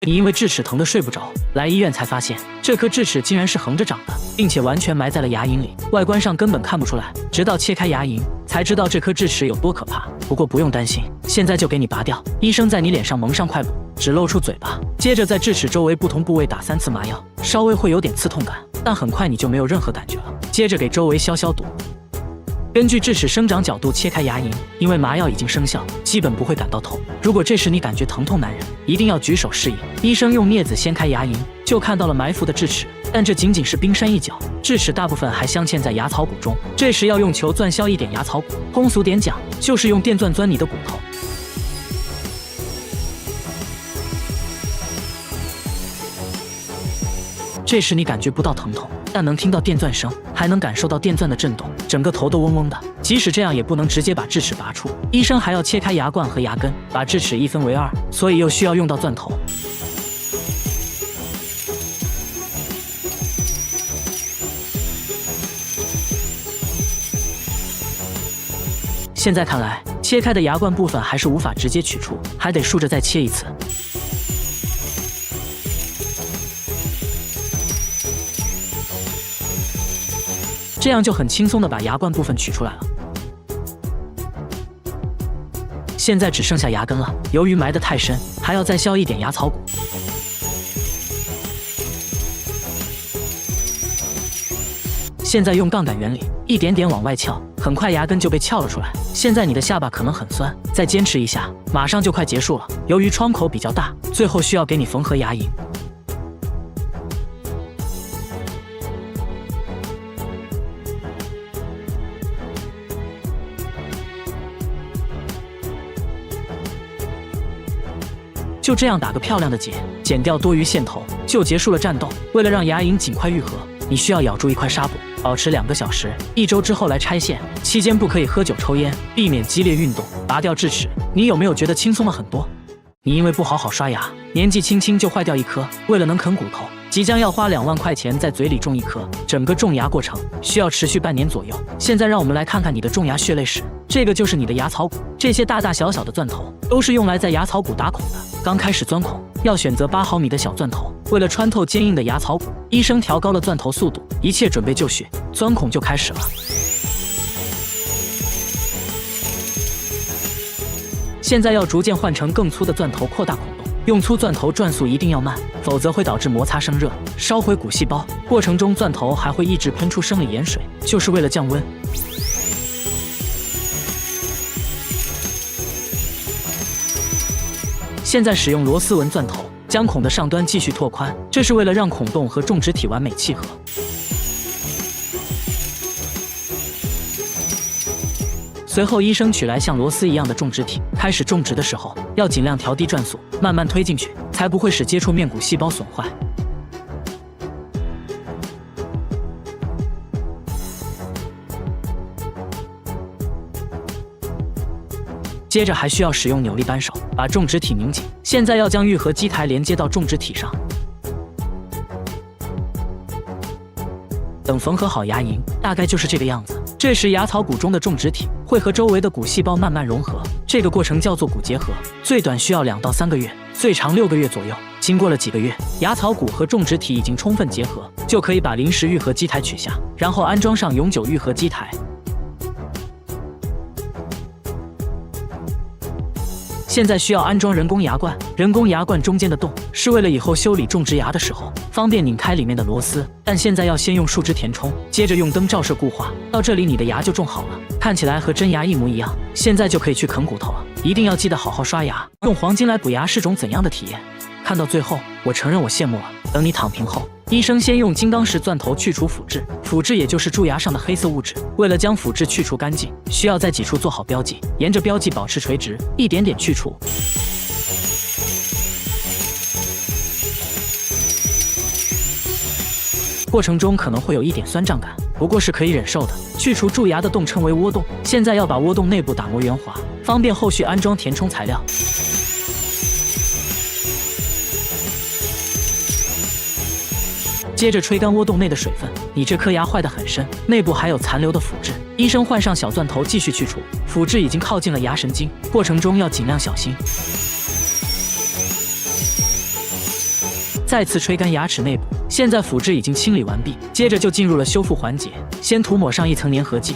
你因为智齿疼得睡不着，来医院才发现这颗智齿竟然是横着长的，并且完全埋在了牙龈里，外观上根本看不出来。直到切开牙龈，才知道这颗智齿有多可怕。不过不用担心，现在就给你拔掉。医生在你脸上蒙上块布，只露出嘴巴，接着在智齿周围不同部位打3次麻药，稍微会有点刺痛感，但很快你就没有任何感觉了。接着给周围消消毒。根据智齿生长角度切开牙龈，因为麻药已经生效，基本不会感到痛。如果这时你感觉疼痛难忍，一定要举手示意。医生用镊子掀开牙龈，就看到了埋伏的智齿，但这仅仅是冰山一角，智齿大部分还镶嵌在牙槽骨中。这时要用球钻削一点牙槽骨，通俗点讲，就是用电钻钻你的骨头。这时你感觉不到疼痛，但能听到电钻声，还能感受到电钻的震动，整个头都嗡嗡的。即使这样，也不能直接把智齿拔出，医生还要切开牙冠和牙根，把智齿一分为2，所以又需要用到钻头。现在看来，切开的牙冠部分还是无法直接取出，还得竖着再切一次。这样就很轻松地把牙冠部分取出来了。现在只剩下牙根了，由于埋得太深，还要再削一点牙槽骨。现在用杠杆原理，一点点往外撬，很快牙根就被撬了出来。现在你的下巴可能很酸，再坚持一下，马上就快结束了。由于创口比较大，最后需要给你缝合牙龈。就这样打个漂亮的结，剪掉多余线头，就结束了战斗。为了让牙龈尽快愈合，你需要咬住一块纱布，保持2个小时，1周之后来拆线。期间不可以喝酒抽烟，避免激烈运动。拔掉智齿，你有没有觉得轻松了很多？你因为不好好刷牙，年纪轻轻就坏掉一颗，为了能啃骨头，即将要花2万块钱在嘴里种一颗。整个种牙过程需要持续半年左右。现在让我们来看看你的种牙血泪史。这个就是你的牙槽骨，这些大大小小的钻头都是用来在牙槽骨打孔的。刚开始钻孔要选择8毫米的小钻头，为了穿透坚硬的牙槽骨，医生调高了钻头速度。一切准备就绪，钻孔就开始了。现在要逐渐换成更粗的钻头，扩大孔洞。用粗钻头转速一定要慢，否则会导致摩擦生热，烧毁骨细胞。过程中钻头还会一直喷出生理盐水，就是为了降温。现在使用螺丝纹钻头，将孔的上端继续拓宽，这是为了让孔洞和种植体完美契合。随后，医生取来像螺丝一样的种植体，开始种植的时候要尽量调低转速，慢慢推进去，才不会使接触面骨细胞损坏。接着还需要使用扭力扳手把种植体拧紧。现在要将愈合基台连接到种植体上。等缝合好牙龈，大概就是这个样子。这时牙槽骨中的种植体会和周围的骨细胞慢慢融合，这个过程叫做骨结合，最短需要2到3个月，最长6个月左右。经过了几个月，牙槽骨和种植体已经充分结合，就可以把临时愈合基台取下，然后安装上永久愈合基台。现在需要安装人工牙冠，人工牙冠中间的洞是为了以后修理种植牙的时候方便拧开里面的螺丝，但现在要先用树枝填充，接着用灯照射固化。到这里你的牙就种好了，看起来和真牙一模一样。现在就可以去啃骨头了，一定要记得好好刷牙。用黄金来补牙是种怎样的体验？看到最后，我承认我羡慕了。等你躺平后，医生先用金刚石钻头去除腐质，腐质也就是蛀牙上的黑色物质。为了将腐质去除干净，需要在几处做好标记，沿着标记保持垂直，一点点去除。过程中可能会有一点酸胀感，不过是可以忍受的。去除蛀牙的洞称为窝洞，现在要把窝洞内部打磨圆滑，方便后续安装填充材料。接着吹干窝洞内的水分，你这颗牙坏得很深，内部还有残留的腐质。医生换上小钻头继续去除，腐质已经靠近了牙神经，过程中要尽量小心。再次吹干牙齿内部。现在辅质已经清理完毕，接着就进入了修复环节，先涂抹上一层粘合剂。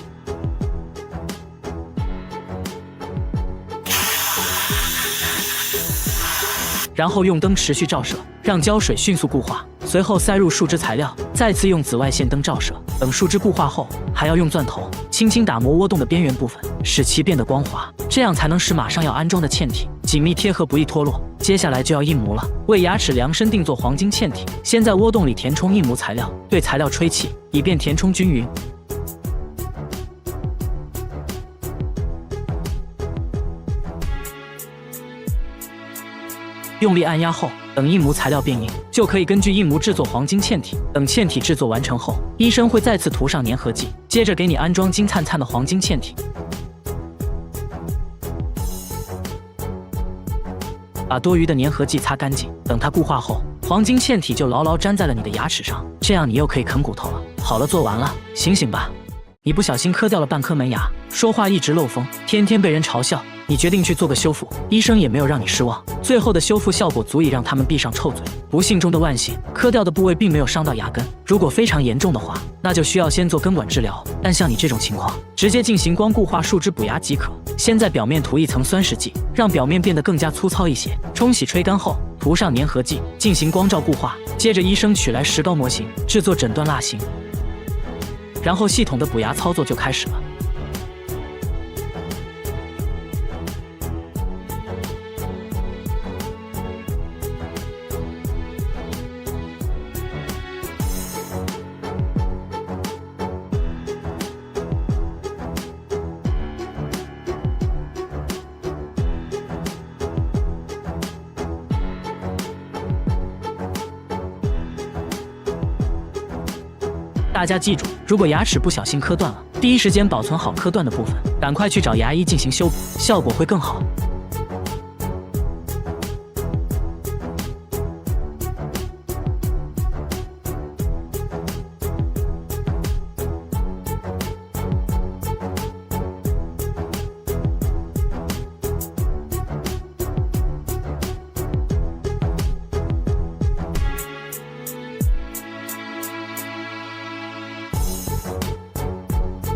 然后用灯持续照射，让胶水迅速固化，随后塞入树脂材料，再次用紫外线灯照射。等树脂固化后，还要用钻头轻轻打磨窝洞的边缘部分，使其变得光滑，这样才能使马上要安装的嵌体紧密贴合，不易脱落。接下来就要印模了，为牙齿量身定做黄金嵌体。先在窝洞里填充印模材料，对材料吹气，以便填充均匀。用力按压后，等印模材料变硬，就可以根据印模制作黄金嵌体。等嵌体制作完成后，医生会再次涂上粘合剂，接着给你安装金灿灿的黄金嵌体。把多余的粘合剂擦干净，等它固化后，黄金嵌体就牢牢粘在了你的牙齿上，这样你又可以啃骨头了。好了，做完了，醒醒吧！你不小心磕掉了半颗门牙，说话一直漏风，天天被人嘲笑。你决定去做个修复，医生也没有让你失望，最后的修复效果足以让他们闭上臭嘴。不幸中的万幸，磕掉的部位并没有伤到牙根，如果非常严重的话，那就需要先做根管治疗。但像你这种情况，直接进行光固化树脂补牙即可。先在表面涂一层酸蚀剂，让表面变得更加粗糙一些，冲洗吹干后，涂上粘合剂，进行光照固化。接着医生取来石膏模型，制作诊断蜡型，然后系统的补牙操作就开始了。大家记住，如果牙齿不小心磕断了，第一时间保存好磕断的部分，赶快去找牙医进行修补，效果会更好。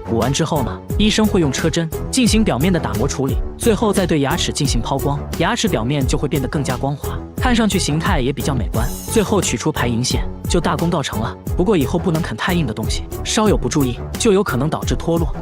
补完之后呢，医生会用车针进行表面的打磨处理，最后再对牙齿进行抛光，牙齿表面就会变得更加光滑，看上去形态也比较美观。最后取出排龈线，就大功告成了。不过以后不能啃太硬的东西，稍有不注意就有可能导致脱落。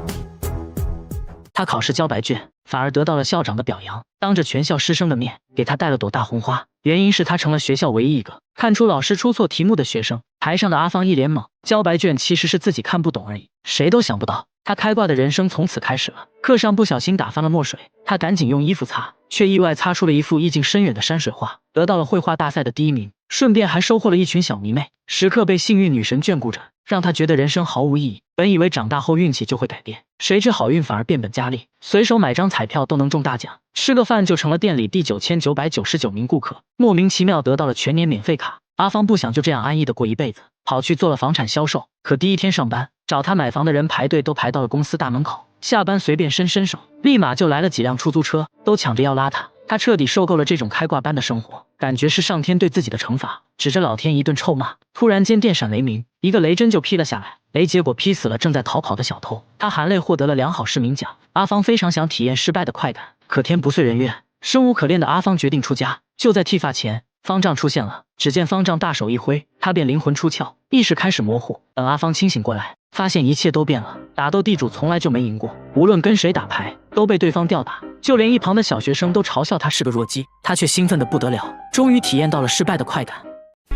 他考试交白卷，反而得到了校长的表扬，当着全校师生的面给他戴了朵大红花，原因是他成了学校唯一一个看出老师出错题目的学生。台上的阿芳一脸懵，交白卷其实是自己看不懂而已，谁都想不到他开挂的人生从此开始了。课上不小心打翻了墨水，他赶紧用衣服擦，却意外擦出了一幅意境深远的山水画，得到了绘画大赛的第1名，顺便还收获了一群小迷妹，时刻被幸运女神眷顾着，让他觉得人生毫无意义。本以为长大后运气就会改变，谁知好运反而变本加厉，随手买张彩票都能中大奖，吃个饭就成了店里第9999名顾客，莫名其妙得到了全年免费卡。阿芳不想就这样安逸的过一辈子，跑去做了房产销售。可第一天上班，找他买房的人排队都排到了公司大门口，下班随便伸手，立马就来了几辆出租车，都抢着要拉他。他彻底受够了这种开挂般的生活，感觉是上天对自己的惩罚，指着老天一顿臭骂。突然间电闪雷鸣，一个雷针就劈了下来，雷结果劈死了正在逃跑的小偷，他含泪获得了良好市民奖。阿芳非常想体验失败的快感，可天不遂人愿，生无可恋的阿芳决定出家。就在剃发前，方丈出现了，只见方丈大手一挥，他便灵魂出窍，意识开始模糊。等阿芳清醒过来，发现一切都变了。打斗地主从来就没赢过，无论跟谁打牌都被对方吊打，就连一旁的小学生都嘲笑他是个弱鸡，他却兴奋得不得了，终于体验到了失败的快感。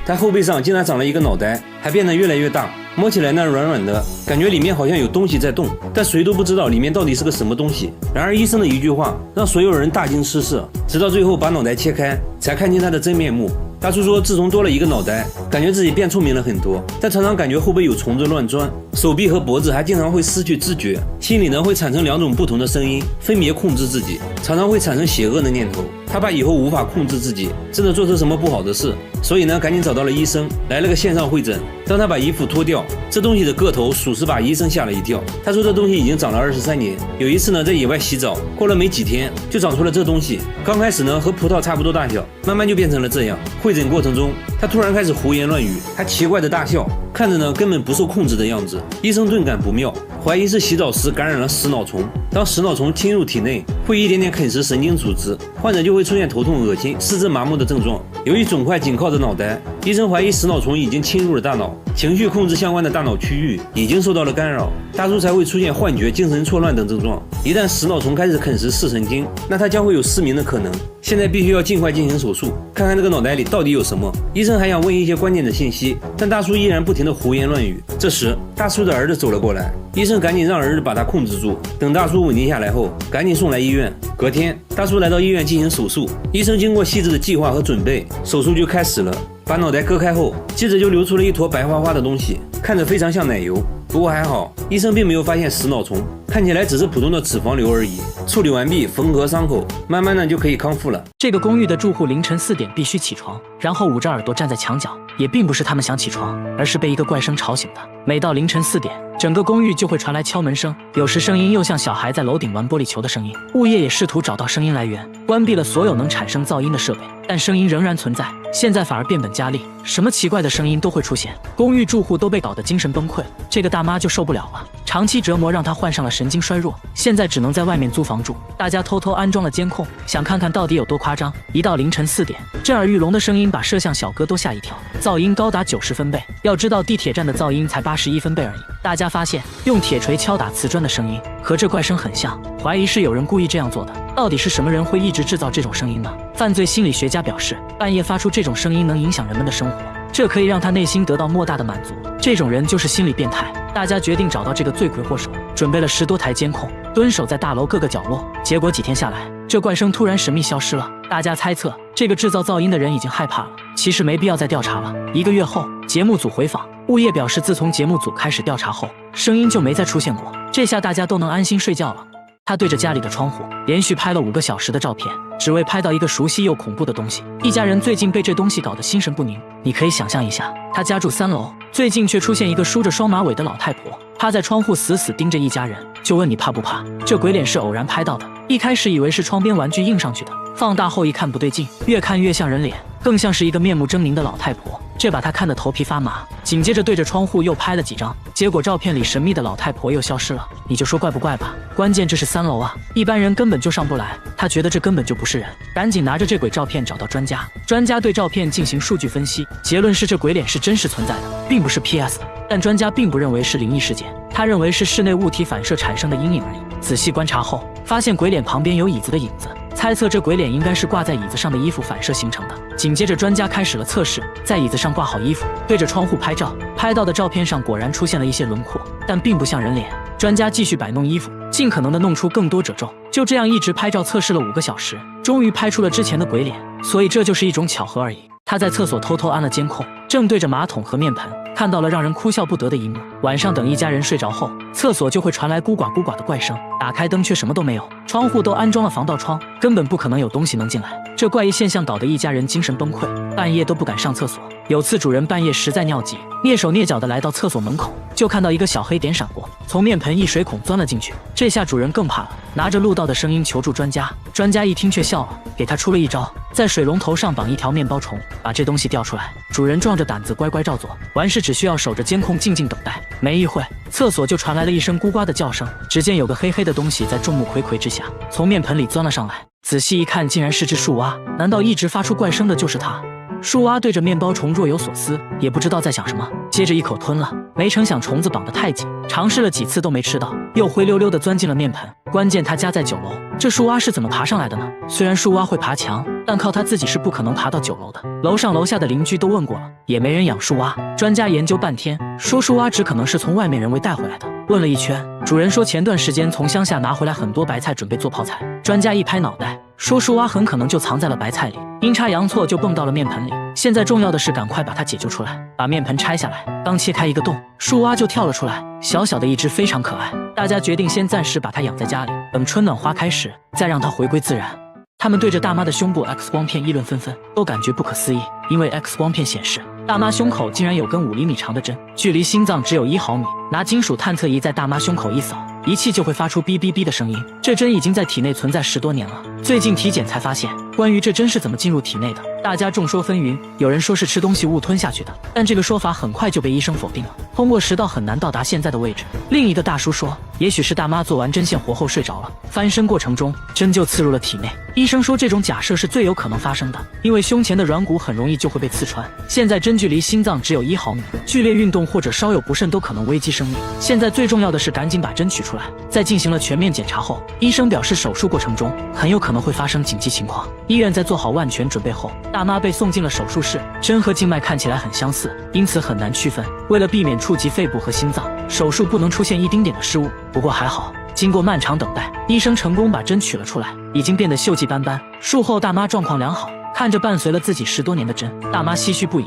他后背上竟然长了一个脑袋，还变得越来越大，摸起来那软软的，感觉里面好像有东西在动，但谁都不知道里面到底是个什么东西。然而医生的一句话让所有人大惊失色，直到最后把脑袋切开，才看见他的真面目。大叔说，自从多了一个脑袋，感觉自己变聪明了很多，但常常感觉后背有虫子乱钻，手臂和脖子还经常会失去知觉，心里呢会产生2种不同的声音，分别控制自己，常常会产生邪恶的念头。他怕以后无法控制自己，真的做出什么不好的事，所以呢赶紧找到了医生，来了个线上会诊。当他把衣服脱掉，这东西的个头属实把医生吓了一跳。他说这东西已经长了23年，有一次呢在野外洗澡，过了没几天就长出了这东西。刚开始呢和葡萄差不多大小，慢慢就变成了这样。会诊过程中，他突然开始胡言乱语，还奇怪的大笑，看着呢根本不受控制的样子。医生顿感不妙，怀疑是洗澡时感染了食脑虫。当食脑虫侵入体内，会一点点啃食神经组织，患者就会出现头痛、恶心、四肢麻木的症状。由于肿块紧靠着脑袋，医生怀疑食脑虫已经侵入了大脑，情绪控制相关的大脑区域已经受到了干扰，大叔才会出现幻觉、精神错乱等症状。一旦食脑虫开始啃食视神经，那他将会有失明的可能。现在必须要尽快进行手术，看看这个脑袋里到底有什么。医生还想问一些关键的信息，但大叔依然不停地胡言乱语。这时，大叔的儿子走了过来，医生赶紧让儿子把他控制住。等大叔稳定下来后，赶紧送来医院。隔天，大叔来到医院进行手术，医生经过细致的计划和准备，手术就开始了。把脑袋割开后，接着就流出了一坨白花花的东西，看着非常像奶油。不过还好，医生并没有发现食脑虫，看起来只是普通的脂肪瘤而已。处理完毕，缝合伤口，慢慢的就可以康复了。这个公寓的住户凌晨4点必须起床，然后捂着耳朵站在墙角，也并不是他们想起床，而是被一个怪声吵醒的。每到凌晨4点，整个公寓就会传来敲门声，有时声音又像小孩在楼顶玩玻璃球的声音。物业也试图找到声音来源，关闭了所有能产生噪音的设备，但声音仍然存在。现在反而变本加厉，什么奇怪的声音都会出现，公寓住户都被搞得精神崩溃。这个大妈就受不了了，长期折磨让她患上了神经衰弱，现在只能在外面租房住。大家偷偷安装了监控，想看看到底有多夸张。一到凌晨4点，震耳欲聋的声音把摄像小哥都吓一跳，噪音高达90分贝。要知道地铁站的噪音才81分贝而已。大家发现用铁锤敲打瓷砖的声音和这怪声很像，怀疑是有人故意这样做的。到底是什么人会一直制造这种声音呢？犯罪心理学家表示，半夜发出这种声音能影响人们的生活，这可以让他内心得到莫大的满足。这种人就是心理变态。大家决定找到这个罪魁祸首，准备了10多台监控，蹲守在大楼各个角落。结果几天下来，这怪声突然神秘消失了。大家猜测，这个制造噪音的人已经害怕了。其实没必要再调查了。1个月后，节目组回访，物业表示，自从节目组开始调查后，声音就没再出现过。这下大家都能安心睡觉了。他对着家里的窗户连续拍了5个小时的照片，只为拍到一个熟悉又恐怖的东西。一家人最近被这东西搞得心神不宁。你可以想象一下，他家住3楼，最近却出现一个梳着双马尾的老太婆，趴在窗户死死盯着一家人，就问你怕不怕？这鬼脸是偶然拍到的，一开始以为是窗边玩具印上去的，放大后一看不对劲，越看越像人脸，更像是一个面目狰狞的老太婆。这把他看得头皮发麻，紧接着对着窗户又拍了几张，结果照片里神秘的老太婆又消失了。你就说怪不怪吧？关键这是3楼啊，一般人根本就上不来。他觉得这根本就不是人，赶紧拿着这鬼照片找到专家。专家对照片进行数据分析，结论是这鬼脸是真实存在的，并不是 PS 的。但专家并不认为是灵异事件，他认为是室内物体反射产生的阴影而已。仔细观察后，发现鬼脸旁边有椅子的影子，猜测这鬼脸应该是挂在椅子上的衣服反射形成的。紧接着专家开始了测试，在椅子上挂好衣服，对着窗户拍照，拍到的照片上果然出现了一些轮廓，但并不像人脸。专家继续摆弄衣服，尽可能的弄出更多褶皱，就这样一直拍照测试了5个小时，终于拍出了之前的鬼脸。所以这就是一种巧合而已。他在厕所偷偷安了监控，正对着马桶和面盆，看到了让人哭笑不得的一幕。晚上等一家人睡着后，厕所就会传来咕呱咕呱的怪声，打开灯却什么都没有，窗户都安装了防盗窗，根本不可能有东西能进来。这怪异现象导得一家人精神崩溃，半夜都不敢上厕所。有次主人半夜实在尿急，蹑手蹑脚的来到厕所门口，就看到一个小黑点闪过，从面盆一水孔钻了进去。这下主人更怕了，拿着录到的声音求助专家。专家一听却笑了，给他出了一招，在水龙头上绑一条面包虫，把这东西调出来。主人壮着胆子乖乖照做，完事只需要守着监控静静等待。没一会，厕所就传来了一声咕呱的叫声，只见有个黑黑的东西在众目睽睽之下从面盆里钻了上来。仔细一看，竟然是只树蛙。难道一直发出怪声的就是它？树蛙对着面包虫若有所思，也不知道在想什么，接着一口吞了。没成想虫子绑得太紧，尝试了几次都没吃到，又灰溜溜地钻进了面盆。关键它家在9楼，这树蛙是怎么爬上来的呢？虽然树蛙会爬墙，但靠它自己是不可能爬到9楼的。楼上楼下的邻居都问过了，也没人养树蛙。专家研究半天，说树蛙只可能是从外面人为带回来的。问了一圈，主人说前段时间从乡下拿回来很多白菜，准备做泡菜。专家一拍脑袋，说树蛙很可能就藏在了白菜里，阴差阳错就蹦到了面盆里。现在重要的是赶快把它解救出来。把面盆拆下来，刚切开一个洞，树蛙就跳了出来，小小的一只，非常可爱。大家决定先暂时把它养在家里，等春暖花开时再让它回归自然。他们对着大妈的胸部 X 光片议论纷纷，都感觉不可思议，因为 X 光片显示大妈胸口竟然有根5厘米长的针，距离心脏只有1毫米。拿金属探测仪在大妈胸口一扫，仪器就会发出哔哔哔的声音。这针已经在体内存在10多年了，最近体检才发现，关于这针是怎么进入体内的，大家众说纷纭，有人说是吃东西误吞下去的，但这个说法很快就被医生否定了。通过食道很难到达现在的位置。另一个大叔说，也许是大妈做完针线活后睡着了，翻身过程中针就刺入了体内。医生说这种假设是最有可能发生的，因为胸前的软骨很容易就会被刺穿。现在针距离心脏只有1毫米，剧烈运动或者稍有不慎都可能危及生命。现在最重要的是赶紧把针取出来。在进行了全面检查后，医生表示手术过程中很有可能会发生紧急情况。医院在做好万全准备后，大妈被送进了手术室。针和静脉看起来很相似，因此很难区分。为了避免触及肺部和心脏，手术不能出现一丁点的失误。不过还好，经过漫长等待，医生成功把针取了出来，已经变得锈迹斑斑。术后大妈状况良好，看着伴随了自己10多年的针，大妈唏嘘不已。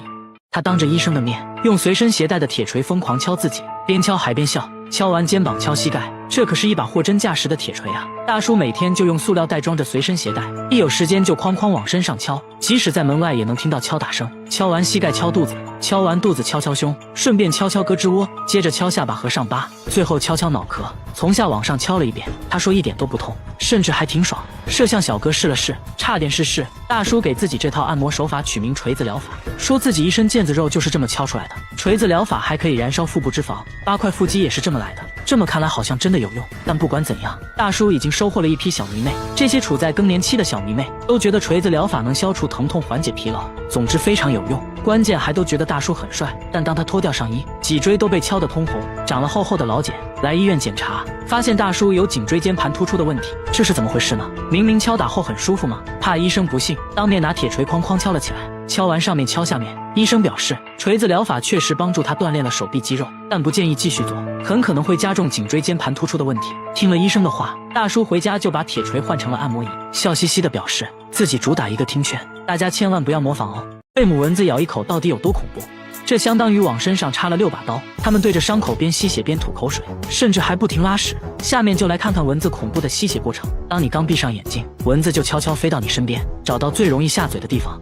她当着医生的面，用随身携带的铁锤疯狂敲自己，边敲还边笑。敲完肩膀敲膝盖，这可是一把货真价实的铁锤啊！大叔每天就用塑料袋装着随身携带，一有时间就哐哐往身上敲，即使在门外也能听到敲打声。敲完膝盖敲肚子，敲完肚子敲敲胸，顺便敲敲胳肢窝，接着敲下巴和上巴，最后敲敲脑壳，从下往上敲了一遍。他说一点都不痛，甚至还挺爽。摄像小哥试了试，差点是试。大叔给自己这套按摩手法取名锤子疗法，说自己一身腱子肉就是这么敲出来的。锤子疗法还可以燃烧腹部脂肪，8块腹肌也是这么来的。这么看来好像真的有用，但不管怎样，大叔已经收获了一批小迷妹。这些处在更年期的小迷妹都觉得锤子疗法能消除疼痛、缓解疲劳，总之非常有用。关键还都觉得大叔很帅。但当他脱掉上衣，脊椎都被敲得通红，长了厚厚的老茧。来医院检查，发现大叔有颈椎间盘突出的问题，这是怎么回事呢？明明敲打后很舒服嘛。怕医生不信，当面拿铁锤哐哐敲了起来，敲完上面敲下面。医生表示，锤子疗法确实帮助他锻炼了手臂肌肉，但不建议继续做，很可能会加重颈椎间盘突出的问题。听了医生的话，大叔回家就把铁锤换成了按摩椅，笑嘻嘻地表示自己主打一个听劝，大家千万不要模仿哦。被母蚊子咬一口到底有多恐怖？这相当于往身上插了6把刀，他们对着伤口边吸血边吐口水，甚至还不停拉屎。下面就来看看蚊子恐怖的吸血过程。当你刚闭上眼睛，蚊子就悄悄飞到你身边，找到最容易下嘴的地方，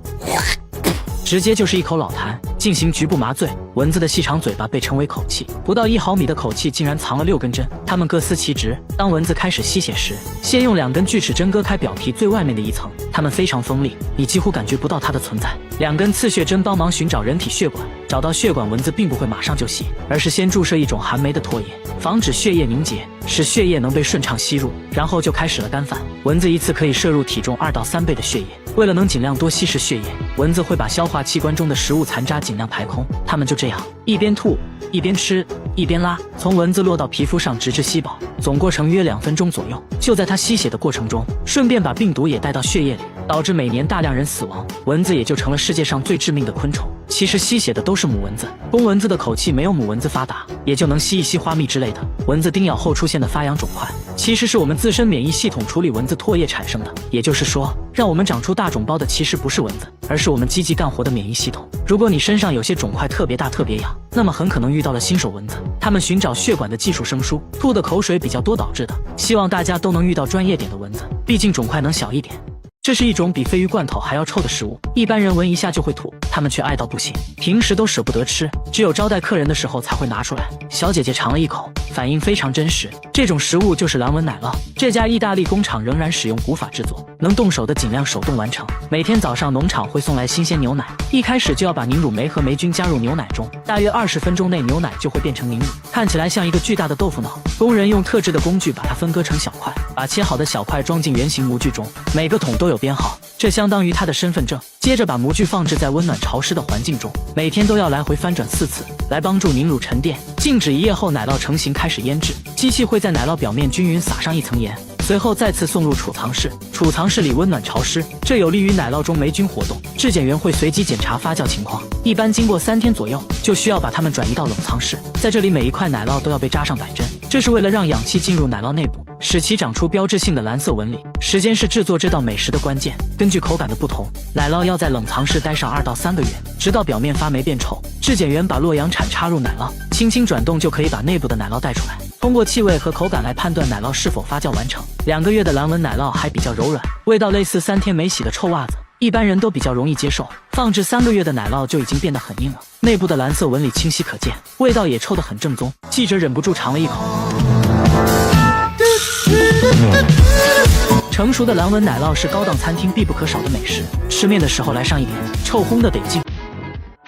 直接就是一口老痰，进行局部麻醉。蚊子的细长嘴巴被称为口器，不到1毫米的口器竟然藏了6根针，它们各司其职。当蚊子开始吸血时，先用2根锯齿针割开表皮最外面的一层，它们非常锋利，你几乎感觉不到它的存在。2根刺血针帮忙寻找人体血管，找到血管，蚊子并不会马上就吸，而是先注射一种含酶的唾液，防止血液凝结，使血液能被顺畅吸入，然后就开始了干饭。蚊子一次可以摄入体重2到3倍的血液，为了能尽量多稀释血液，蚊子会把消化器官中的食物残渣尽量排空。它们就这样一边吐一边吃一边拉，从蚊子落到皮肤上直至吸饱，总过程约2分钟左右。就在它吸血的过程中，顺便把病毒也带到血液里，导致每年大量人死亡，蚊子也就成了世界上最致命的昆虫。其实吸血的都是母蚊子，公蚊子的口气没有母蚊子发达，也就能吸一吸花蜜之类的。蚊子叮咬后出现的发痒肿块，其实是我们自身免疫系统处理蚊子唾液产生的。也就是说，让我们长出大肿包的其实不是蚊子，而是我们积极干活的免疫系统。如果你身上有些肿块特别大特别痒，那么很可能遇到了新手蚊子，它们寻找血管的技术生疏，吐的口水比较多导致的。希望大家都能遇到专业点的蚊子，毕竟肿块能小一点。这是一种比鲱鱼罐头还要臭的食物，一般人闻一下就会吐，他们却爱到不行，平时都舍不得吃，只有招待客人的时候才会拿出来。小姐姐尝了一口，反应非常真实，这种食物就是蓝纹奶酪。这家意大利工厂仍然使用古法制作，能动手的尽量手动完成。每天早上农场会送来新鲜牛奶，一开始就要把凝乳酶和霉菌加入牛奶中，大约20分钟内牛奶就会变成凝乳，看起来像一个巨大的豆腐脑。工人用特制的工具把它分割成小块，把切好的小块装进圆形模具中，每个桶都有编号，这相当于他的身份证。接着把模具放置在温暖潮湿的环境中，每天都要来回翻转4次，来帮助凝乳沉淀。静止1夜后，奶酪成型开始腌制，机器会在奶酪表面均匀撒上一层盐，随后再次送入储藏室。储藏室里温暖潮湿，这有利于奶酪中霉菌活动。质检员会随机检查发酵情况，一般经过3天左右，就需要把它们转移到冷藏室。在这里，每一块奶酪都要被扎上100针，这是为了让氧气进入奶酪内部，使其长出标志性的蓝色纹理。时间是制作这道美食的关键，根据口感的不同，奶酪要在冷藏室待上2到3个月，直到表面发霉变臭。质检员把洛阳铲插入奶酪，轻轻转动就可以把内部的奶酪带出来，通过气味和口感来判断奶酪是否发酵完成。2个月的蓝纹奶酪还比较柔软，味道类似3天没洗的臭袜子，一般人都比较容易接受。放置3个月的奶酪就已经变得很硬了，内部的蓝色纹理清晰可见，味道也臭得很正宗。记者忍不住尝了一口，成熟的蓝纹奶酪是高档餐厅必不可少的美食，吃面的时候来上一点，臭烘的得劲。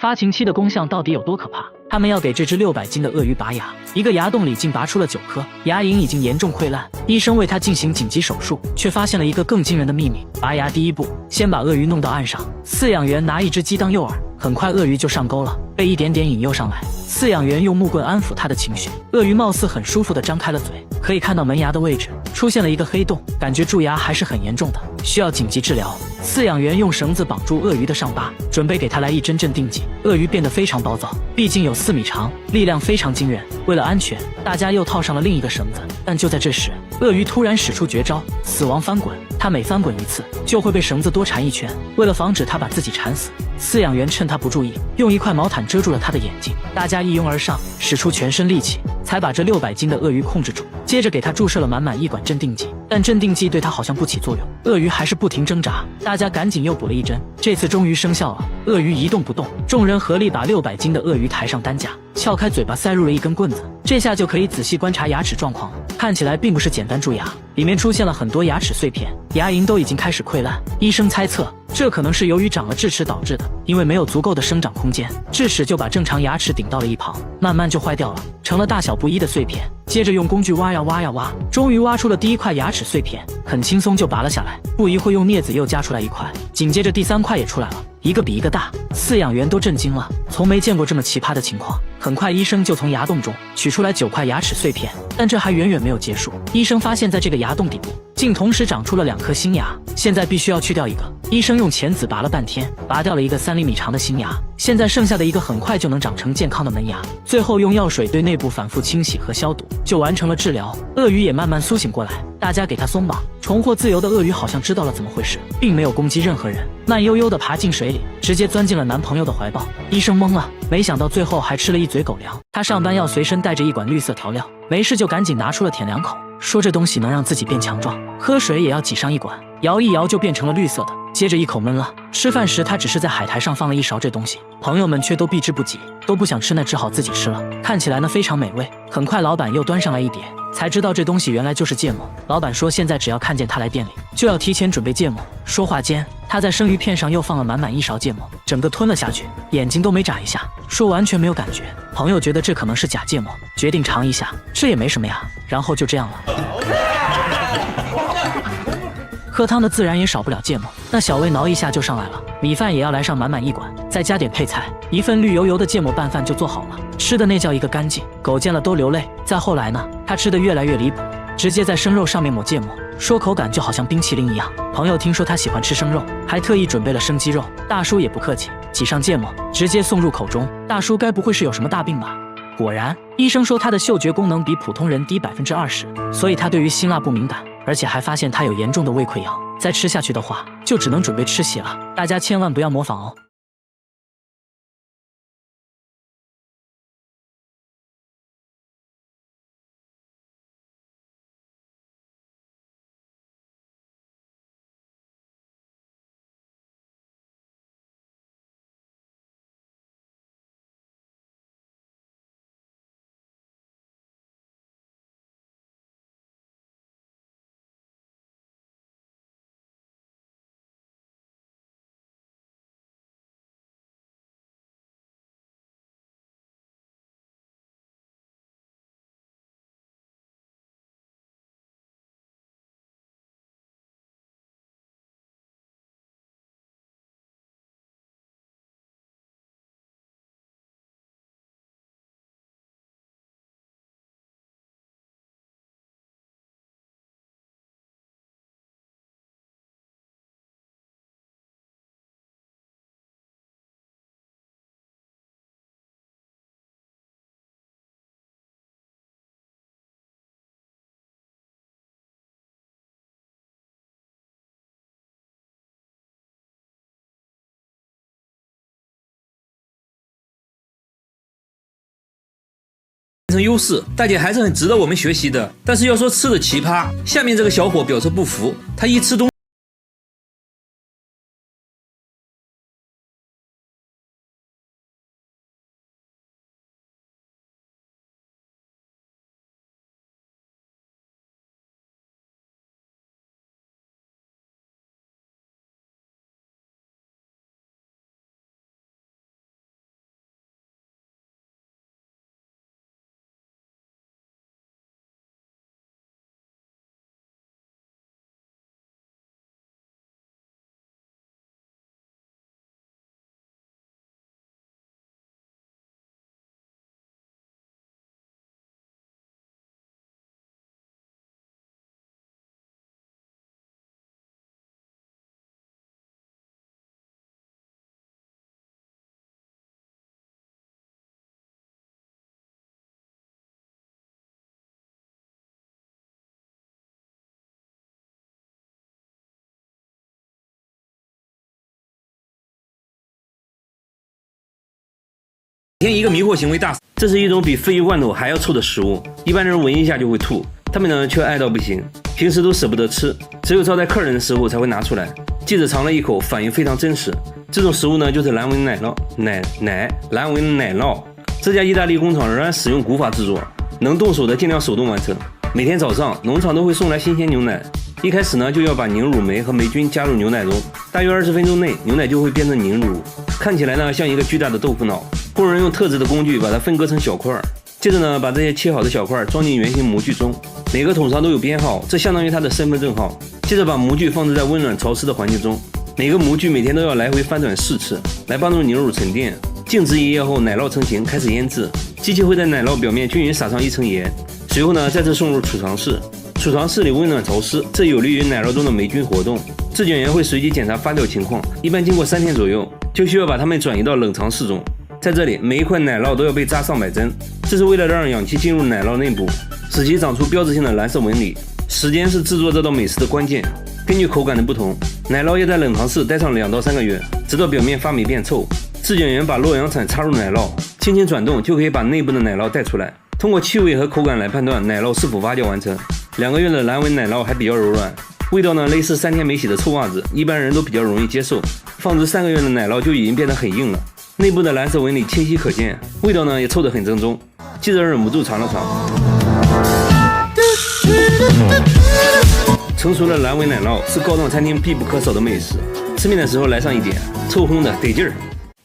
发情期的功效到底有多可怕？他们要给这只600斤的鳄鱼拔牙，一个牙洞里竟拔出了9颗，牙龈已经严重溃烂。医生为它进行紧急手术，却发现了一个更惊人的秘密。拔牙第一步，先把鳄鱼弄到岸上，饲养员拿一只鸡当诱饵，很快鳄鱼就上钩了，被一点点引诱上来。饲养员用木棍安抚它的情绪，鳄鱼貌似很舒服地张开了嘴，可以看到门牙的位置出现了一个黑洞，感觉蛀牙还是很严重的，需要紧急治疗。饲养员用绳子绑住鳄鱼的伤疤，准备给它来一针镇定剂。鳄鱼变得非常暴躁，毕竟有4米长，力量非常惊人。为了安全，大家又套上了另一个绳子。但就在这时，鳄鱼突然使出绝招——死亡翻滚。它每翻滚一次，就会被绳子多缠一圈。为了防止它把自己缠死，饲养员趁它不注意，用一块毛毯遮住了它的眼睛。大家一拥而上，使出全身力气，才把这600斤的鳄鱼控制住。接着给它注射了满满1管镇定剂，但镇定剂对它好像不起作用，鳄鱼还是不停挣扎。大家赶紧又补了一针，这次终于生效了。鳄鱼一动不动，众人合力把600斤的鳄鱼抬上担架，撬开嘴巴塞入了一根棍子，这下就可以仔细观察牙齿状况了。看起来并不是简单蛀牙，里面出现了很多牙齿碎片，牙龈都已经开始溃烂。医生猜测，这可能是由于长了智齿导致的，因为没有足够的生长空间，智齿就把正常牙齿顶到了一旁，慢慢就坏掉了，成了大小不一的碎片。接着用工具挖呀挖呀挖，终于挖出了第1块牙齿碎片，很轻松就拔了下来。不一会，用镊子又夹出来1块，紧接着第3块也出来了，一个比一个大。饲养员都震惊了，从没见过这么奇葩的情况。很快，医生就从牙洞中取出来9块牙齿碎片，但这还远远没有结束。医生发现，在这个牙洞底部竟同时长出了2颗新牙，现在必须要去掉一个。医生用钳子拔了半天，拔掉了一个3厘米长的新牙，现在剩下的一个很快就能长成健康的门牙。最后用药水对内部反复清洗和消毒，就完成了治疗。鳄鱼也慢慢苏醒过来，大家给它松绑。重获自由的鳄鱼好像知道了怎么回事，并没有攻击任何人，慢悠悠地爬进水里，直接钻进了男朋友的怀抱。医生懵了，没想到最后还吃了一嘴狗粮。他上班要随身带着1管绿色调料，没事就赶紧拿出了舔2口，说这东西能让自己变强壮，喝水也要挤上1管，摇一摇就变成了绿色的。接着一口闷了。吃饭时他只是在海苔上放了1勺这东西，朋友们却都避之不及，都不想吃，那只好自己吃了。看起来呢非常美味。很快老板又端上来一碟，才知道这东西原来就是芥末。老板说现在只要看见他来店里，就要提前准备芥末。说话间，他在生鱼片上又放了满满1勺芥末，整个吞了下去，眼睛都没眨一下，说完全没有感觉。朋友觉得这可能是假芥末，决定尝一下，这也没什么呀，然后就这样了。喝汤的自然也少不了芥末，那小魏挠一下就上来了。米饭也要来上满满1管，再加点配菜，一份绿油油的芥末拌饭就做好了。吃的那叫一个干净，狗见了都流泪。再后来呢，他吃的越来越离谱，直接在生肉上面抹芥末，说口感就好像冰淇淋一样。朋友听说他喜欢吃生肉，还特意准备了生鸡肉。大叔也不客气，挤上芥末，直接送入口中。大叔该不会是有什么大病吧？果然，医生说他的嗅觉功能比普通人低20%，所以他对于辛辣不敏感，而且还发现他有严重的胃溃疡，再吃下去的话，就只能准备吃血了。大家千万不要模仿哦。成优势，大姐还是很值得我们学习的。但是要说吃的奇葩，下面这个小伙表示不服，他一吃东西天一个迷惑行为大师。这是一种比鲱鱼罐头还要臭的食物，一般人闻一下就会吐，他们呢却爱到不行，平时都舍不得吃，只有招待客人的时候才会拿出来。记者尝了一口，反应非常真实。这种食物呢就是蓝纹奶酪，蓝纹奶酪。这家意大利工厂仍然使用古法制作，能动手的尽量手动完成。每天早上，农场都会送来新鲜牛奶。一开始呢，就要把凝乳酶和霉菌加入牛奶中，大约20分钟内，牛奶就会变成凝乳，看起来呢像一个巨大的豆腐脑。工人用特制的工具把它分割成小块，接着呢，把这些切好的小块装进圆形模具中，每个桶上都有编号，这相当于它的身份证号。接着把模具放置在温暖潮湿的环境中，每个模具每天都要来回翻转4次，来帮助凝乳沉淀。静置1夜后，奶酪成型，开始腌制。机器会在奶酪表面均匀撒上1层盐，随后呢再次送入储藏室。储藏室里温暖潮湿，这有利于奶酪中的霉菌活动。质检员会随机检查发酵情况，一般经过3天左右，就需要把它们转移到冷藏室中。在这里，每一块奶酪都要被扎上百针，这是为了让氧气进入奶酪内部，使其长出标志性的蓝色纹理。时间是制作这道美食的关键。根据口感的不同，奶酪要在冷藏室待上2到3个月，直到表面发霉变臭。质检员把洛阳铲插入奶酪，轻轻转动就可以把内部的奶酪带出来，通过气味和口感来判断奶酪是否发酵完成。2个月的蓝纹奶酪还比较柔软，味道呢类似3天没洗的臭袜子，一般人都比较容易接受。放置3个月的奶酪就已经变得很硬了，内部的蓝色纹理清晰可见，味道呢也臭得很正宗。记者忍不住尝了尝，成熟的蓝纹奶酪是高档餐厅必不可少的美食，吃面的时候来上一点，臭烘的得劲儿。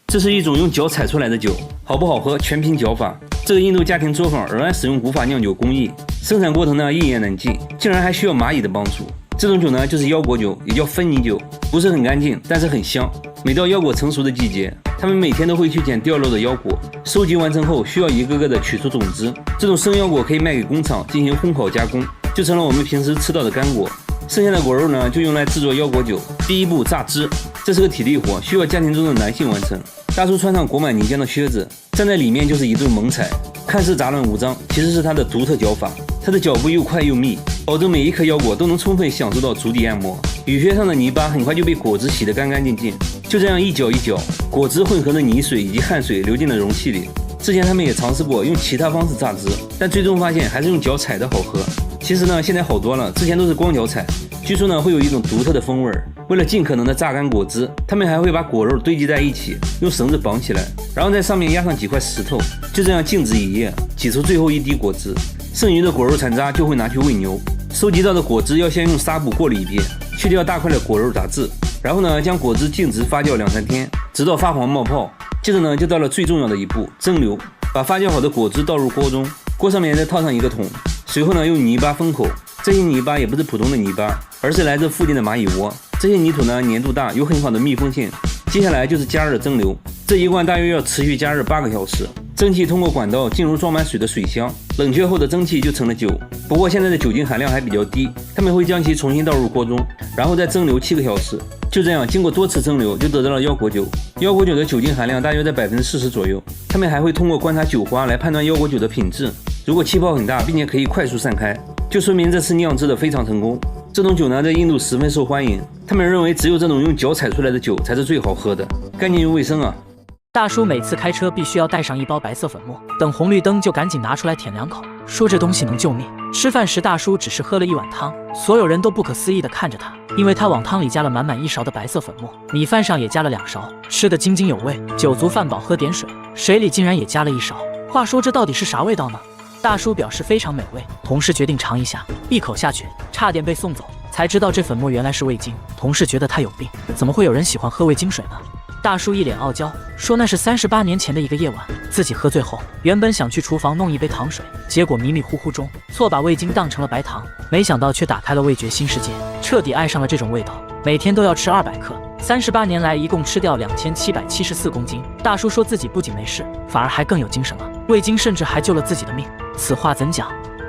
这是一种用脚踩出来的酒，好不好喝全凭脚法。这个印度家庭作坊仍然使用古法酿酒工艺，生产过程呢一言难尽，竟然还需要蚂蚁的帮助。这种酒呢就是腰果酒，也叫芬尼酒，不是很干净，但是很香。每到腰果成熟的季节，他们每天都会去捡掉落的腰果，收集完成后需要一个个的取出种子。这种生腰果可以卖给工厂进行烘烤加工，就成了我们平时吃到的干果。剩下的果肉呢就用来制作腰果酒。第一步榨汁，这是个体力活，需要家庭中的男性完成。大叔穿上裹满泥浆的靴子，站在里面就是一顿猛踩，看似杂乱无章，其实是他的独特脚法。他的脚步又快又密，保证每一颗腰果都能充分享受到足底按摩。雨靴上的泥巴很快就被果汁洗得干干净净，就这样一搅一搅，果汁混合的泥水以及汗水流进了容器里。之前他们也尝试过用其他方式榨汁，但最终发现还是用脚踩的好喝。其实呢，现在好多了，之前都是光脚踩，据说呢会有一种独特的风味。为了尽可能的榨干果汁，他们还会把果肉堆积在一起，用绳子绑起来，然后在上面压上几块石头，就这样静置1夜，挤出最后一滴果汁。剩余的果肉残渣就会拿去喂牛。收集到的果汁要先用纱布过滤一遍，去掉大块的果肉杂质，然后呢将果汁静置发酵2-3天，直到发黄冒泡。接着呢就到了最重要的一步，蒸馏。把发酵好的果汁倒入锅中，锅上面再套上一个桶，随后呢用泥巴封口。这些泥巴也不是普通的泥巴，而是来自附近的蚂蚁窝。这些泥土呢粘度大，有很好的密封性。接下来就是加热蒸馏，这一罐大约要持续加热8个小时。蒸汽通过管道进入装满水的水箱，冷却后的蒸汽就成了酒。不过现在的酒精含量还比较低，他们会将其重新倒入锅中，然后再蒸馏7个小时。就这样，经过多次蒸馏，就得到了腰果酒。腰果酒的酒精含量大约在40%左右。他们还会通过观察酒花来判断腰果酒的品质。如果气泡很大，并且可以快速散开，就说明这次酿制的非常成功。这种酒呢，在印度十分受欢迎。他们认为只有这种用脚踩出来的酒才是最好喝的，干净又卫生啊。大叔每次开车必须要带上1包白色粉末，等红绿灯就赶紧拿出来舔2口，说这东西能救命。吃饭时大叔只是喝了1碗汤，所有人都不可思议地看着他，因为他往汤里加了满满1勺的白色粉末，米饭上也加了2勺，吃得津津有味。酒足饭饱喝点水，水里竟然也加了1勺。话说这到底是啥味道呢？大叔表示非常美味，同事决定尝一下，一口下去差点被送走，才知道这粉末原来是味精。同事觉得他有病，怎么会有人喜欢喝味精水呢？大叔一脸傲娇，说那是38年前的一个夜晚，自己喝醉后，原本想去厨房弄一杯糖水，结果迷迷糊糊中错把味精当成了白糖，没想到却打开了味觉新世界，彻底爱上了这种味道，每天都要吃200克。38年来一共吃掉2774公斤。大叔说自己不仅没事，反而还更有精神了，味精甚至还救了自己的命。此话怎讲？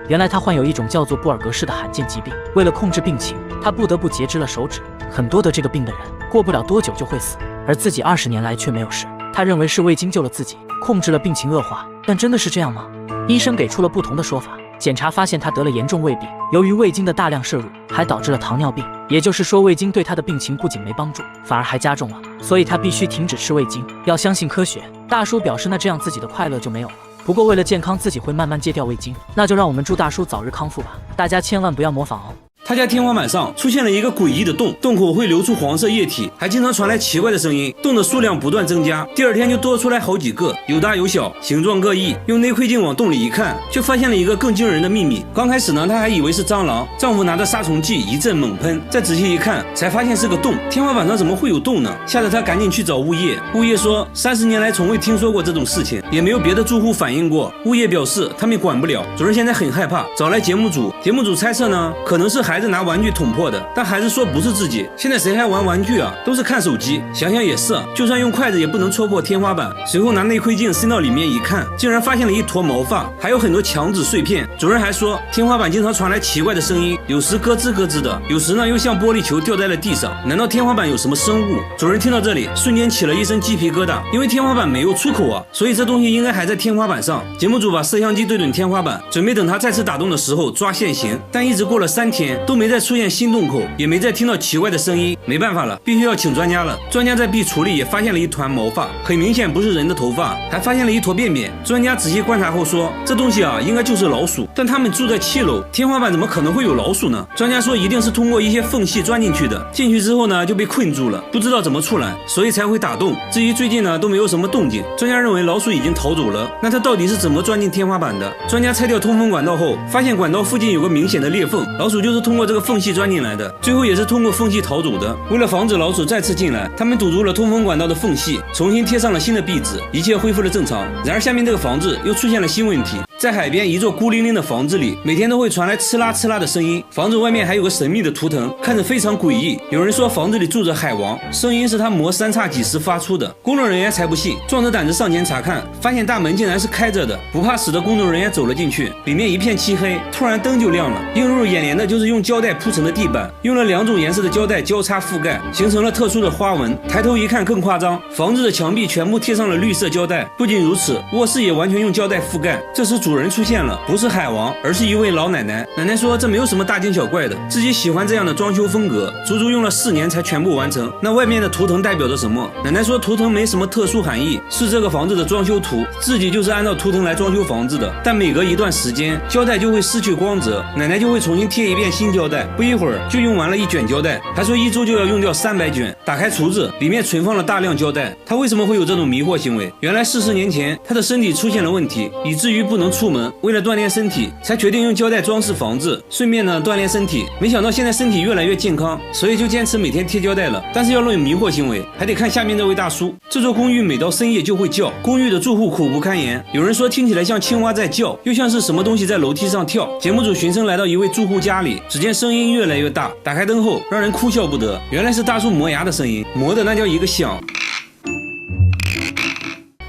原来他患有一种叫做布尔格氏的罕见疾病，为了控制病情，他不得不截肢了手指。很多得这个病的人过不了多久就会死，而自己20年来却没有事。他认为是味精救了自己，控制了病情恶化，但真的是这样吗？医生给出了不同的说法。检查发现他得了严重胃病，由于味精的大量摄入，还导致了糖尿病。也就是说，味精对他的病情不仅没帮助，反而还加重了，所以他必须停止吃味精。要相信科学。大叔表示那这样自己的快乐就没有了。不过为了健康，自己会慢慢戒掉味精，那就让我们祝大叔早日康复吧。大家千万不要模仿哦。他家天花板上出现了一个诡异的洞，洞口会流出黄色液体，还经常传来奇怪的声音，洞的数量不断增加，第二天就多出来好几个，有大有小，形状各异。用内窥镜往洞里一看，却发现了一个更惊人的秘密。刚开始呢，他还以为是蟑螂，丈夫拿着杀虫剂一阵猛喷，再仔细一看，才发现是个洞。天花板上怎么会有洞呢？吓得他赶紧去找物业。物业说，30年来从未听说过这种事情，也没有别的住户反映过。物业表示他们管不了，主人现在很害怕，找来节目组。节目组猜测呢，可能是孩子拿玩具捅破的，但孩子说不是自己。现在谁还玩玩具啊？都是看手机。想想也是，就算用筷子也不能戳破天花板。随后拿内窥镜伸到里面一看，竟然发现了一坨毛发，还有很多墙纸碎片。主人还说，天花板经常传来奇怪的声音，有时咯吱咯吱的，有时呢又像玻璃球掉在了地上。难道天花板有什么生物？主人听到这里，瞬间起了一身鸡皮疙瘩，因为天花板没有出口啊，所以这东西应该还在天花板上。节目组把摄像机对准天花板，准备等它再次打洞的时候抓现行，但一直过了3天都没再出现新洞口，也没再听到奇怪的声音。没办法了，必须要请专家了。专家在壁橱里也发现了一团毛发，很明显不是人的头发，还发现了一坨便便。专家仔细观察后说，这东西啊应该就是老鼠，但他们住在7楼，天花板怎么可能会有老鼠呢？专家说一定是通过一些缝隙钻进去的，进去之后呢就被困住了，不知道怎么出来，所以才会打洞。至于最近呢都没有什么动静，专家认为老鼠已经逃走了。那它到底是怎么钻进天花板的？专家拆掉通风管道后，发现管道附近有个明显的裂缝，老鼠就是通过这个缝隙钻进来的，最后也是通过缝隙逃走的。为了防止老鼠再次进来，他们堵住了通风管道的缝隙，重新贴上了新的壁纸，一切恢复了正常。然而下面这个房子又出现了新问题，在海边一座孤零零的房子里，每天都会传来呲啦呲啦的声音，房子外面还有个神秘的图腾，看着非常诡异。有人说房子里住着海王，声音是他磨三叉戟时发出的。工作人员才不信，壮着胆子上前查看，发现大门竟然是开着的。不怕死的工作人员走了进去，里面一片漆黑，突然灯就亮了，映入眼帘的就是用胶带铺成的地板，用了2种颜色的胶带交叉覆盖，形成了特殊的花纹。抬头一看更夸张，房子的墙壁全部贴上了绿色胶带。不仅如此，卧室也完全用胶带覆盖。这时主人出现了，不是海王，而是一位老奶奶。奶奶说这没有什么大惊小怪的，自己喜欢这样的装修风格，足足用了4年才全部完成。那外面的图腾代表着什么？奶奶说图腾没什么特殊含义，是这个房子的装修图，自己就是按照图腾来装修房子的。但每隔一段时间，胶带就会失去光泽，奶奶就会重新贴一遍新胶带，不一会儿就用完了1卷胶带，还说1周就要用掉300卷。打开橱子，里面存放了大量胶带。她为什么会有这种迷惑行为？原来40年前她的身体出现了问题，以至于不能出门，为了锻炼身体，才决定用胶带装饰房子，顺便呢锻炼身体。没想到现在身体越来越健康，所以就坚持每天贴胶带了。但是要论迷惑行为，还得看下面这位大叔。这座公寓每到深夜就会叫，公寓的住户苦不堪言。有人说听起来像青蛙在叫，又像是什么东西在楼梯上跳。节目组循声来到一位住户家里，只见声音越来越大，打开灯后让人哭笑不得。原来是大叔磨牙的声音，磨的那叫一个响。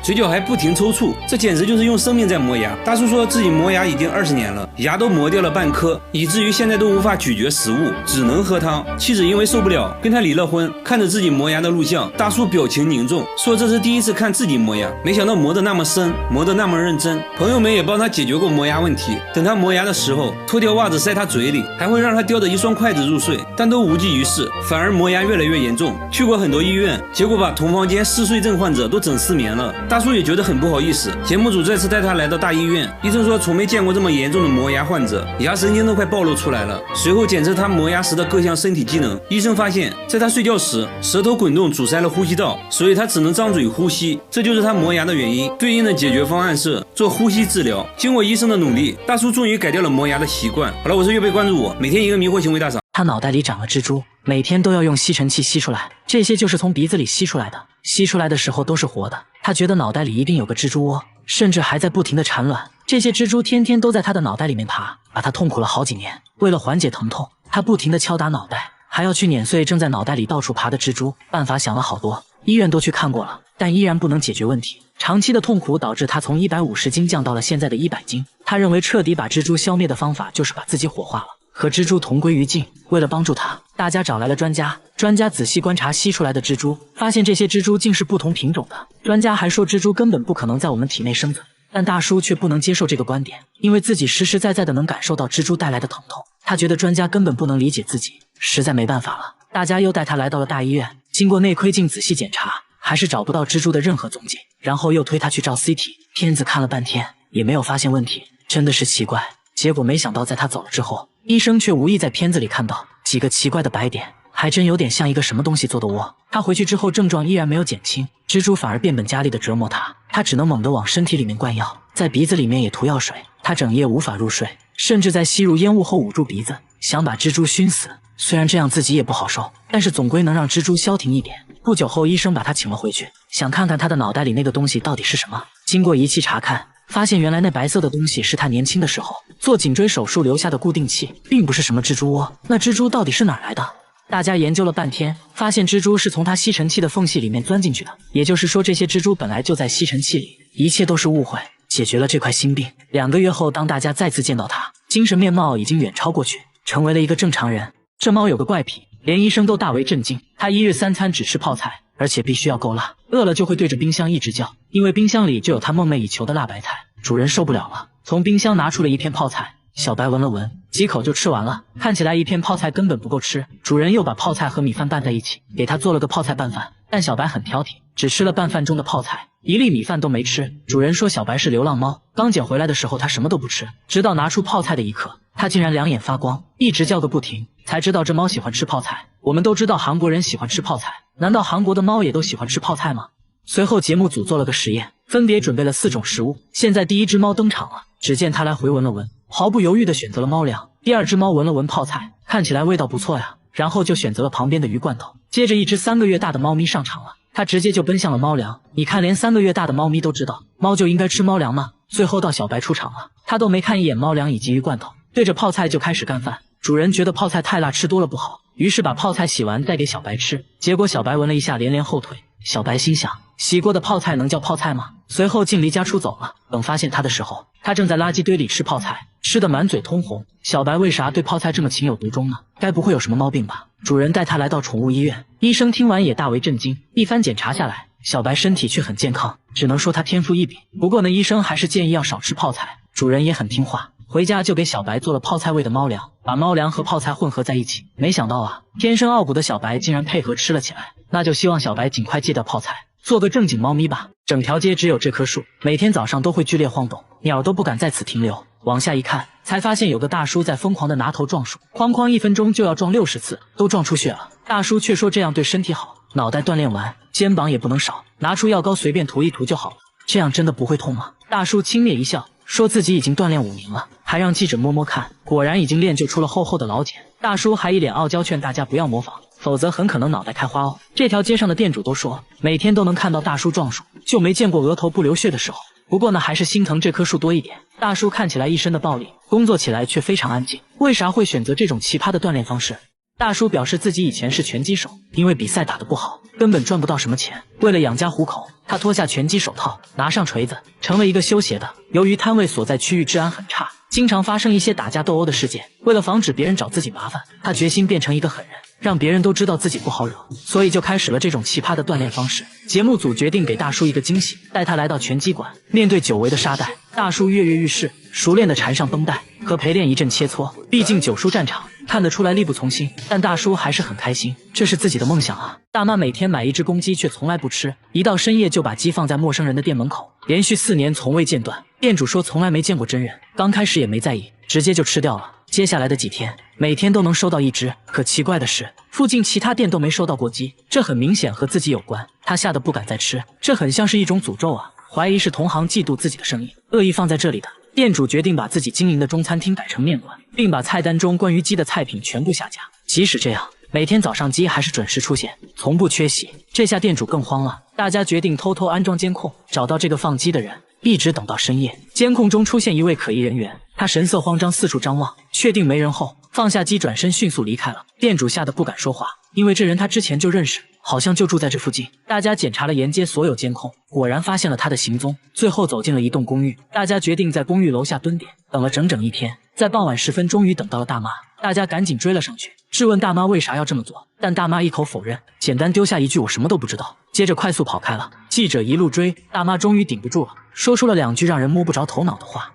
嘴角还不停抽搐，这简直就是用生命在磨牙。大叔说自己磨牙已经20年了，牙都磨掉了半颗，以至于现在都无法咀嚼食物，只能喝汤。妻子因为受不了，跟他离了婚。看着自己磨牙的录像，大叔表情凝重，说这是第一次看自己磨牙，没想到磨得那么深，磨得那么认真。朋友们也帮他解决过磨牙问题，等他磨牙的时候，脱掉袜子塞他嘴里，还会让他叼着一双筷子入睡，但都无济于事，反而磨牙越来越严重。去过很多医院，结果把同房间嗜睡症患者都整失眠了。大叔也觉得很不好意思，节目组再次带他来到大医院，医生说从没见过这么严重的磨牙患者，牙神经都快暴露出来了。随后检测他磨牙时的各项身体机能，医生发现在他睡觉时，舌头滚动阻塞了呼吸道，所以他只能张嘴呼吸，这就是他磨牙的原因。对应的解决方案是做呼吸治疗。经过医生的努力，大叔终于改掉了磨牙的习惯。好了，我是月贝，关注我，每天一个迷惑行为大赏。他脑袋里长了蜘蛛，每天都要用吸尘器吸出来，这些就是从鼻子里吸出来的，吸出来的时候都是活的。他觉得脑袋里一定有个蜘蛛窝，甚至还在不停地产卵。这些蜘蛛天天都在他的脑袋里面爬，把他痛苦了好几年。为了缓解疼痛，他不停地敲打脑袋，还要去碾碎正在脑袋里到处爬的蜘蛛。办法想了好多，医院都去看过了，但依然不能解决问题。长期的痛苦导致他从150斤降到了现在的100斤。他认为彻底把蜘蛛消灭的方法就是把自己火化了，和蜘蛛同归于尽。为了帮助他，大家找来了专家。专家仔细观察吸出来的蜘蛛，发现这些蜘蛛竟是不同品种的。专家还说蜘蛛根本不可能在我们体内生存，但大叔却不能接受这个观点，因为自己实实在在的能感受到蜘蛛带来的疼痛。他觉得专家根本不能理解自己，实在没办法了。大家又带他来到了大医院，经过内窥镜仔细检查，还是找不到蜘蛛的任何踪迹，然后又推他去照 CT， 片子看了半天也没有发现问题，真的是奇怪。结果没想到在他走了之后，医生却无意在片子里看到几个奇怪的白点，还真有点像一个什么东西做的窝。他回去之后症状依然没有减轻，蜘蛛反而变本加厉的折磨他，他只能猛地往身体里面灌药，在鼻子里面也涂药水，他整夜无法入睡，甚至在吸入烟雾后捂住鼻子，想把蜘蛛熏死。虽然这样自己也不好受，但是总归能让蜘蛛消停一点。不久后，医生把他请了回去，想看看他的脑袋里那个东西到底是什么。经过仪器查看，发现原来那白色的东西是他年轻的时候做颈椎手术留下的固定器，并不是什么蜘蛛窝。那蜘蛛到底是哪来的？大家研究了半天，发现蜘蛛是从他吸尘器的缝隙里面钻进去的，也就是说这些蜘蛛本来就在吸尘器里，一切都是误会。解决了这块心病。2个月后，当大家再次见到他，精神面貌已经远超过去，成为了一个正常人。这猫有个怪癖，连医生都大为震惊。它1日3餐只吃泡菜，而且必须要够辣，饿了就会对着冰箱一直叫，因为冰箱里就有它梦寐以求的辣白菜。主人受不了了，从冰箱拿出了一片泡菜，小白闻了闻，几口就吃完了。看起来一片泡菜根本不够吃，主人又把泡菜和米饭拌在一起，给他做了个泡菜拌饭。但小白很挑剔，只吃了拌饭中的泡菜，1粒米饭都没吃。主人说小白是流浪猫，刚捡回来的时候他什么都不吃，直到拿出泡菜的一刻，他竟然2眼发光，一直叫个不停，才知道这猫喜欢吃泡菜。我们都知道韩国人喜欢吃泡菜，难道韩国的猫也都喜欢吃泡菜吗？随后节目组做了个实验，分别准备了4种食物。现在第1只猫登场了，只见它来回闻了闻，毫不犹豫地选择了猫粮。第2只猫闻了闻泡菜，看起来味道不错呀，然后就选择了旁边的鱼罐头。接着一只3个月大的猫咪上场了，它直接就奔向了猫粮。你看，连3个月大的猫咪都知道猫就应该吃猫粮吗？最后到小白出场了，他都没看一眼猫粮以及鱼罐头，对着泡菜就开始干饭。主人觉得泡菜太辣，吃多了不好，于是把泡菜洗完再给小白吃。结果小白闻了一下，连连后退。小白心想，洗过的泡菜能叫泡菜吗？随后竟离家出走了。等发现他的时候，他正在垃圾堆里吃泡菜，吃得满嘴通红。小白为啥对泡菜这么情有独钟呢？该不会有什么毛病吧？主人带他来到宠物医院，医生听完也大为震惊。一番检查下来，小白身体却很健康，只能说他天赋异禀。不过呢，医生还是建议要少吃泡菜。主人也很听话，回家就给小白做了泡菜味的猫粮，把猫粮和泡菜混合在一起。没想到啊，天生傲骨的小白竟然配合吃了起来。那就希望小白尽快戒掉泡菜，做个正经猫咪吧。整条街只有这棵树，每天早上都会剧烈晃动，鸟都不敢在此停留。往下一看，才发现有个大叔在疯狂的拿头撞树，哐哐1分钟就要撞60次，都撞出血了。大叔却说这样对身体好，脑袋锻炼完，肩膀也不能少，拿出药膏随便涂一涂就好了。这样真的不会痛吗？大叔轻蔑一笑，说自己已经锻炼5年了，还让记者摸摸看，果然已经练就出了厚厚的老茧。大叔还一脸傲娇，劝大家不要模仿，否则很可能脑袋开花哦。这条街上的店主都说，每天都能看到大叔撞树，就没见过额头不流血的时候。不过呢，还是心疼这棵树多一点。大叔看起来一身的暴力，工作起来却非常安静，为啥会选择这种奇葩的锻炼方式？大叔表示自己以前是拳击手，因为比赛打得不好，根本赚不到什么钱。为了养家糊口，他脱下拳击手套，拿上锤子，成了一个修鞋的。由于摊位所在区域治安很差，经常发生一些打架斗殴的事件。为了防止别人找自己麻烦，他决心变成一个狠人，让别人都知道自己不好惹，所以就开始了这种奇葩的锻炼方式。节目组决定给大叔一个惊喜，带他来到拳击馆，面对久违的沙袋，大叔跃跃欲试，熟练地缠上绷带，和陪练一阵切磋。毕竟9输战场，看得出来力不从心，但大叔还是很开心，这是自己的梦想啊。大妈每天买1只公鸡，却从来不吃，一到深夜就把鸡放在陌生人的店门口，连续4年从未间断。店主说从来没见过真人，刚开始也没在意，直接就吃掉了。接下来的几天，每天都能收到1只，可奇怪的是，附近其他店都没收到过鸡，这很明显和自己有关。他吓得不敢再吃，这很像是一种诅咒啊，怀疑是同行嫉妒自己的生意，恶意放在这里的。店主决定把自己经营的中餐厅改成面馆，并把菜单中关于鸡的菜品全部下架。即使这样，每天早上鸡还是准时出现，从不缺席。这下店主更慌了，大家决定偷偷安装监控，找到这个放鸡的人。一直等到深夜，监控中出现一位可疑人员，他神色慌张，四处张望，确定没人后，放下鸡转身迅速离开了。店主吓得不敢说话，因为这人他之前就认识，好像就住在这附近。大家检查了沿街所有监控，果然发现了他的行踪，最后走进了一栋公寓。大家决定在公寓楼下蹲点，等了整整1天，在傍晚时分终于等到了大妈。大家赶紧追了上去，质问大妈为啥要这么做，但大妈一口否认，简单丢下一句我什么都不知道，接着快速跑开了。记者一路追，大妈终于顶不住了，说出了2句让人摸不着头脑的话。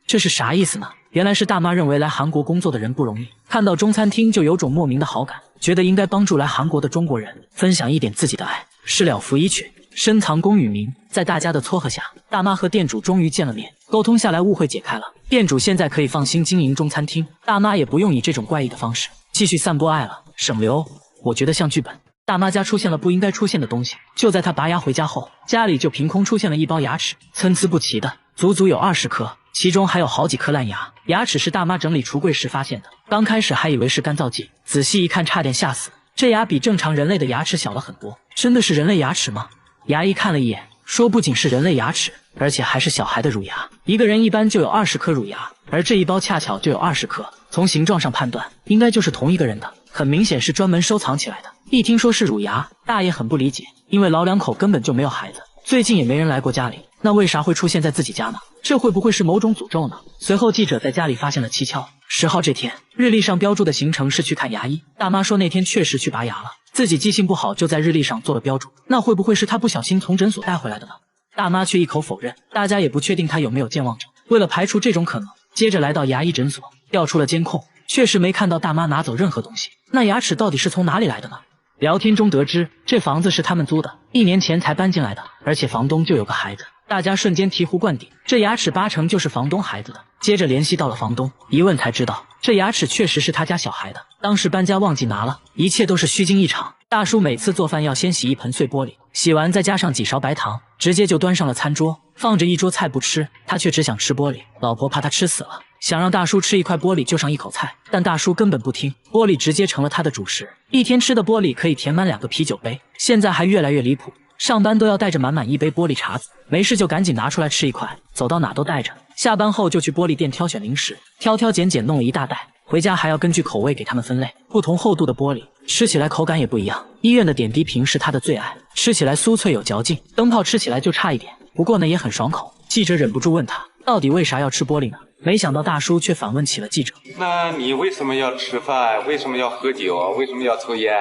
这是啥意思呢？原来是大妈认为来韩国工作的人不容易，看到中餐厅就有种莫名的好感，觉得应该帮助来韩国的中国人，分享一点自己的爱。事了拂衣去，深藏功与名，在大家的撮合下，大妈和店主终于见了面，沟通下来，误会解开了。店主现在可以放心经营中餐厅，大妈也不用以这种怪异的方式继续散播爱了，省流。我觉得像剧本。大妈家出现了不应该出现的东西，就在她拔牙回家后，家里就凭空出现了一包牙齿，参差不齐的，足足有20颗，其中还有好几颗烂牙。牙齿是大妈整理橱柜时发现的，刚开始还以为是干燥剂，仔细一看差点吓死。这牙比正常人类的牙齿小了很多，真的是人类牙齿吗？牙医看了一眼，说不仅是人类牙齿，而且还是小孩的乳牙。一个人一般就有20颗乳牙，而这一包恰巧就有20颗，从形状上判断，应该就是同一个人的，很明显是专门收藏起来的。一听说是乳牙，大爷很不理解，因为老两口根本就没有孩子，最近也没人来过家里，那为啥会出现在自己家呢？这会不会是某种诅咒呢？随后记者在家里发现了蹊跷。10号这天，日历上标注的行程是去看牙医，大妈说那天确实去拔牙了，自己记性不好就在日历上做了标注，那会不会是她不小心从诊所带回来的呢？大妈却一口否认，大家也不确定她有没有健忘症。为了排除这种可能，接着来到牙医诊所，调出了监控，确实没看到大妈拿走任何东西。那牙齿到底是从哪里来的呢？聊天中得知，这房子是他们租的，1年前才搬进来的，而且房东就有个孩子。大家瞬间醍醐灌顶，这牙齿8成就是房东孩子的。接着联系到了房东，一问才知道，这牙齿确实是他家小孩的，当时搬家忘记拿了，一切都是虚惊一场。大叔每次做饭要先洗一盆碎玻璃，洗完再加上几勺白糖，直接就端上了餐桌，放着一桌菜不吃，他却只想吃玻璃。老婆怕他吃死了，想让大叔吃一块玻璃就上一口菜，但大叔根本不听，玻璃直接成了他的主食。一天吃的玻璃可以填满2个啤酒杯，现在还越来越离谱，上班都要带着满满一杯玻璃碴子，没事就赶紧拿出来吃一块，走到哪都带着。下班后就去玻璃店挑选零食，挑挑拣拣弄了一大袋，回家还要根据口味给他们分类，不同厚度的玻璃吃起来口感也不一样。医院的点滴瓶是他的最爱，吃起来酥脆有嚼劲，灯泡吃起来就差一点，不过呢也很爽口。记者忍不住问他，到底为啥要吃玻璃呢？没想到大叔却反问起了记者，那你为什么要吃饭？为什么要喝酒？为什么要抽烟？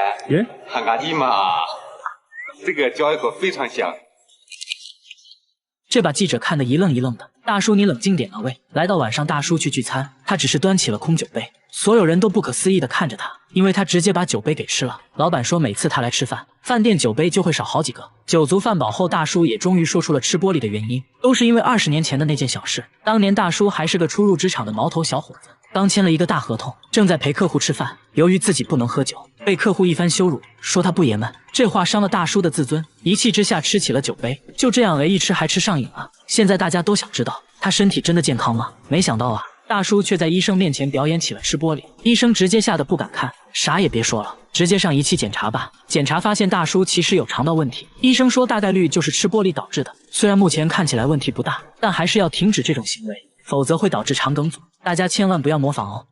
喊咖喱嘛，这个嚼一口非常香。这把记者看得一愣一愣的。大叔你冷静点啊喂！来到晚上，大叔去聚餐，他只是端起了空酒杯，所有人都不可思议地看着他，因为他直接把酒杯给吃了。老板说每次他来吃饭，饭店酒杯就会少好几个。酒足饭饱后，大叔也终于说出了吃玻璃的原因，都是因为20年前的那件小事。当年大叔还是个初入职场的毛头小伙子，刚签了一个大合同，正在陪客户吃饭，由于自己不能喝酒，被客户一番羞辱，说他不爷们。这话伤了大叔的自尊，一气之下吃起了酒杯，就这样一吃还吃上瘾了。现在大家都想知道他身体真的健康吗？没想到啊，大叔却在医生面前表演起了吃玻璃，医生直接吓得不敢看，啥也别说了，直接上仪器检查吧。检查发现大叔其实有肠道问题，医生说大概率就是吃玻璃导致的，虽然目前看起来问题不大，但还是要停止这种行为，否则会导致肠梗阻。大家千万不要模仿哦。